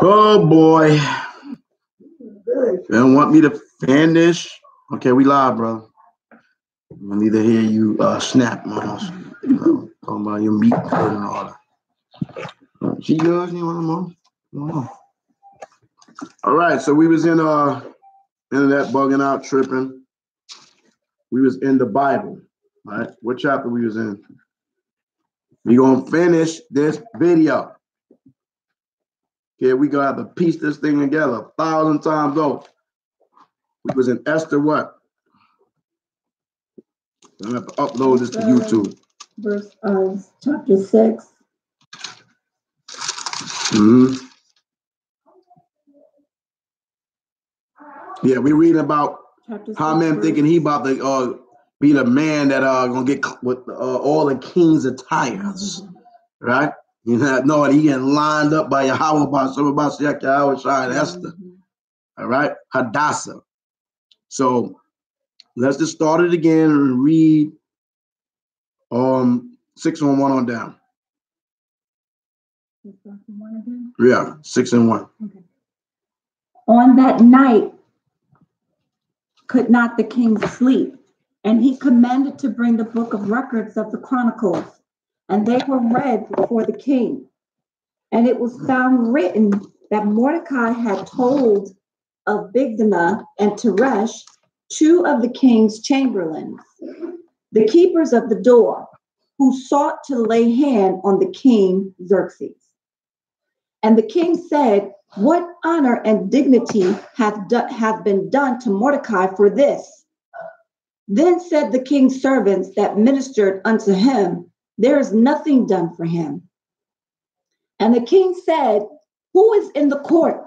Oh boy. You don't want me to finish? Okay, we live, bro. I need to hear you snap, man. Talking about your meat and all that. She does, you want more? All right, so we was in internet bugging out, tripping. We was in the Bible, right? What chapter we was in? We gonna finish this video. Okay, we gonna have to piece this thing together 1,000 times over. We was in Esther what? I'm gonna have to upload this to YouTube. Verse chapter 6. Mm-hmm. Yeah, we reading about how men thinking he about to be the man that gonna get with all the king's attires, right? You know, knowing he getting lined up by Yahweh, by Yahweh, and Esther, all right, Hadassah. So let's just start it again and read 6 and 1 on down. Yeah, 6 and 1. Okay. On that night could not the king sleep, and he commanded to bring the book of records of the chronicles, and they were read before the king. And it was found written that Mordecai had told of Bigthana and Teresh, 2 of the king's chamberlains, the keepers of the door, who sought to lay hand on the king Xerxes. And the king said, what honor and dignity have been done to Mordecai for this? Then said the king's servants that ministered unto him, there is nothing done for him. And the king said, who is in the court?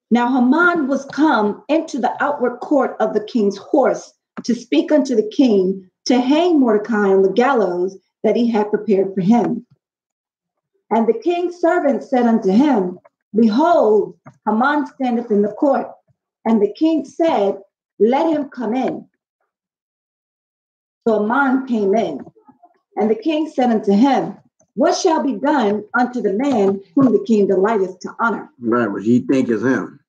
Now Haman was come into the outward court of the king's horse to speak unto the king, to hang Mordecai on the gallows that he had prepared for him. And the king's servant said unto him, behold, Haman standeth in the court. And the king said, let him come in. So Haman came in. And the king said unto him, what shall be done unto the man whom the king delighteth to honor? Right, what he think is him.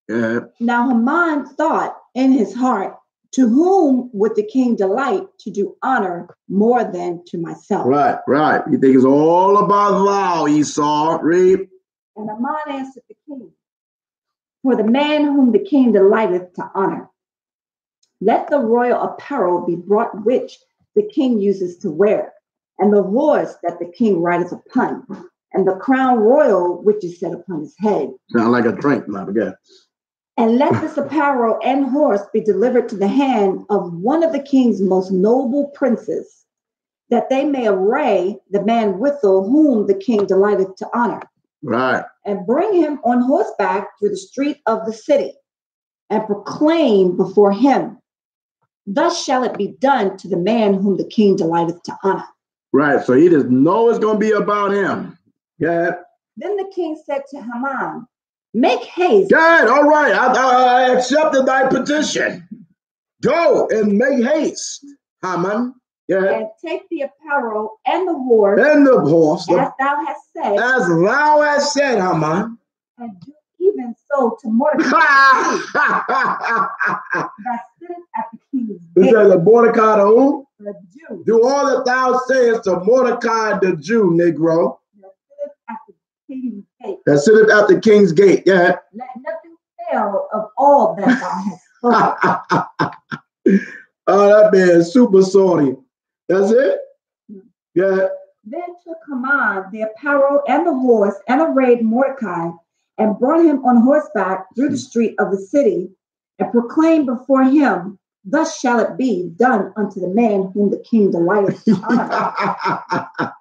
Yeah. Now Haman thought in his heart, to whom would the king delight to do honor more than to myself? Right. You think it's all about thou, Esau. Read. And Haman answered the king, for the man whom the king delighteth to honor, let the royal apparel be brought which the king uses to wear, and the horse that the king rideth upon, and the crown royal which is set upon his head. Sound like a drink, not again. And let this apparel and horse be delivered to the hand of one of the king's most noble princes, that they may array the man withal whom the king delighteth to honor. Right. And bring him on horseback through the street of the city, and proclaim before him, thus shall it be done to the man whom the king delighteth to honor. Right, so he just know it's going to be about him. Yeah. Then the king said to Haman, make haste. Good, all right, I accepted thy petition. Go and make haste, Haman. Yeah. And take the apparel and the horse. And the horse. As thou hast said. As thou hast said, Haman. And do even so to Mordecai. that sitteth at the king's gate. It says Mordecai to who? The Jew. Do all that thou sayest to Mordecai the Jew, Negro. That sitteth at the king's gate. Yeah. Let nothing fail of all that thou hast spoken. Oh, that man is super salty. That's it? Yeah. Then took Haman the apparel and the horse and arrayed Mordecai and brought him on horseback through the street of the city and proclaimed before him, thus shall it be done unto the man whom the king delighteth to honor.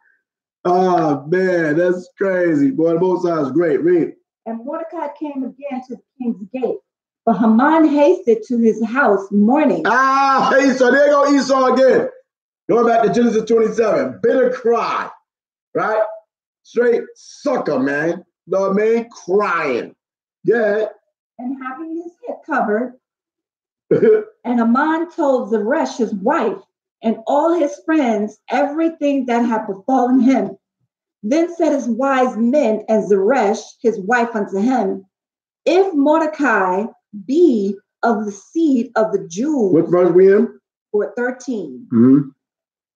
Oh, man, that's crazy. Boy, the Most High is great. Read. And Mordecai came again to the king's gate. But Haman hasted to his house mourning. Esau, there go Esau again. Going back to Genesis 27. Bitter cry, right? Straight sucker, man. You know what I mean? Crying. Yeah. And having his head covered. And Haman told Zeresh, his wife, and all his friends everything that had befallen him. Then said his wise men and Zeresh, his wife, unto him, if Mordecai be of the seed of the Jews. What verse we in? Or 13.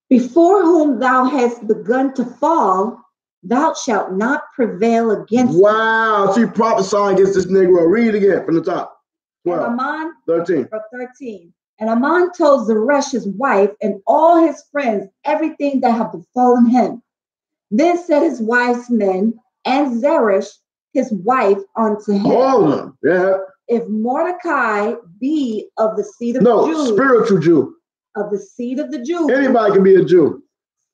Before whom thou hast begun to fall, thou shalt not prevail against Wow, she prophesying against this Negro. Read it again from the top. 12, and Aman, 13. 13. And Aman told Zeresh his wife and all his friends everything that had befallen him. Then said his wise men and Zeresh his wife unto him. Hold on. Yeah. If Mordecai be of the seed of No, the Jews. Spiritual Jew. Of the seed of the Jews. Anybody can be a Jew.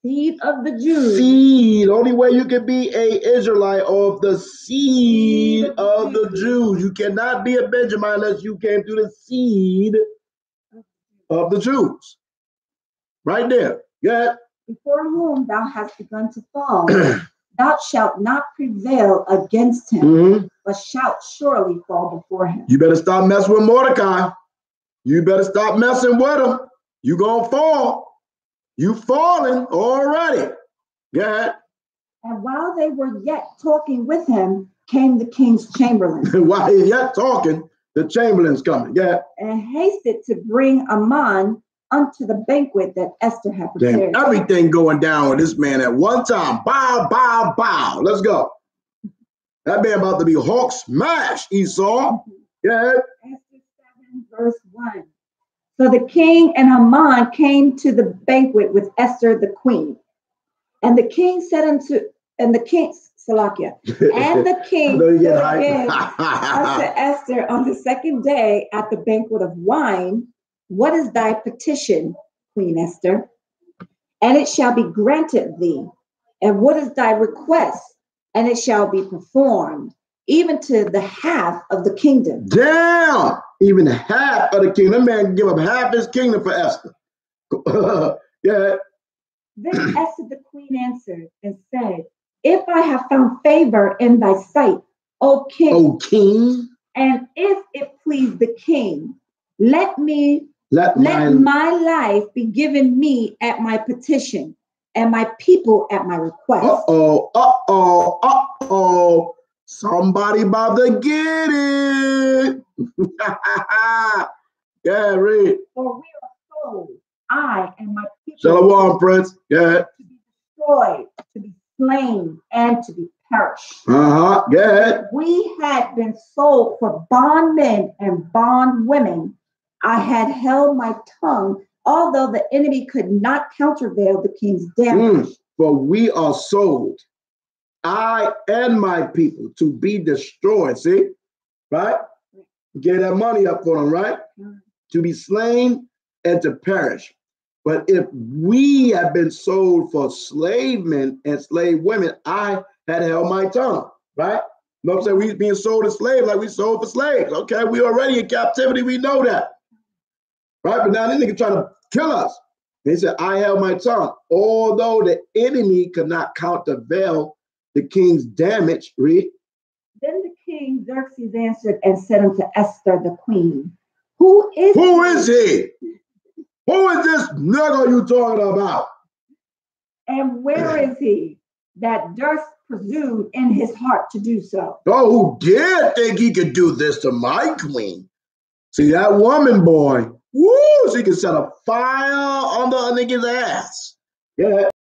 Seed of the Jews. Seed. Only way you can be a Israelite of the seed of the Jews. You cannot be a Benjamin unless you came through the seed of the Jews. Right there. Yeah. Before whom thou hast begun to fall, thou shalt not prevail against him, but shalt surely fall before him. You better stop messing with Mordecai. You better stop messing with him. You gonna fall. You falling already. Yeah. And while they were yet talking with him, came the king's chamberlain. While he's yet talking, the chamberlain's coming. Yeah. And hasted to bring Aman unto the banquet that Esther had prepared. Damn, everything going down with this man at one time. Bow, bow, bow. Let's go. That man about to be Hawk smash, Esau. Yeah. Esther 7, verse 1. So the king and Haman came to the banquet with Esther the queen. And the king said unto, and the king, Salakia, and the king said again unto Esther on the second day at the banquet of wine, what is thy petition, Queen Esther? And it shall be granted thee. And what is thy request? And it shall be performed, even to the half of the kingdom. Damn! Even half of the kingdom. That man can give up half his kingdom for Esther. Yeah. Then Esther the queen answered and said, if I have found favor in thy sight, O king, and if it please the king, let my life be given me at my petition, and my people at my request. Somebody about to get it. Yeah, read. For we are sold, I and my people. Shalom, Prince. Yeah. To be destroyed, to be slain, and to be perished. Yeah. We had been sold for bondmen and bondwomen. I had held my tongue, although the enemy could not countervail the king's damage. For we are sold, I and my people, to be destroyed. See? Right? Get that money up for them, right? To be slain and to perish. But if we have been sold for slave men and slave women, I had held my tongue, right? You know what I'm saying? We being sold as slaves like we sold for slaves. Okay, we already in captivity. We know that. Right? But now this nigga trying to kill us. And he said, I held my tongue. Although the enemy could not countervail the king's damage. Read. Then the king Xerxes answered and said unto Esther the queen, Who is he? Who is this nigga you talking about? And where is he that durst presume in his heart to do so? Oh, who did think he could do this to my queen? See, that woman, boy, woo, she can set a fire under a nigga's ass. Yeah.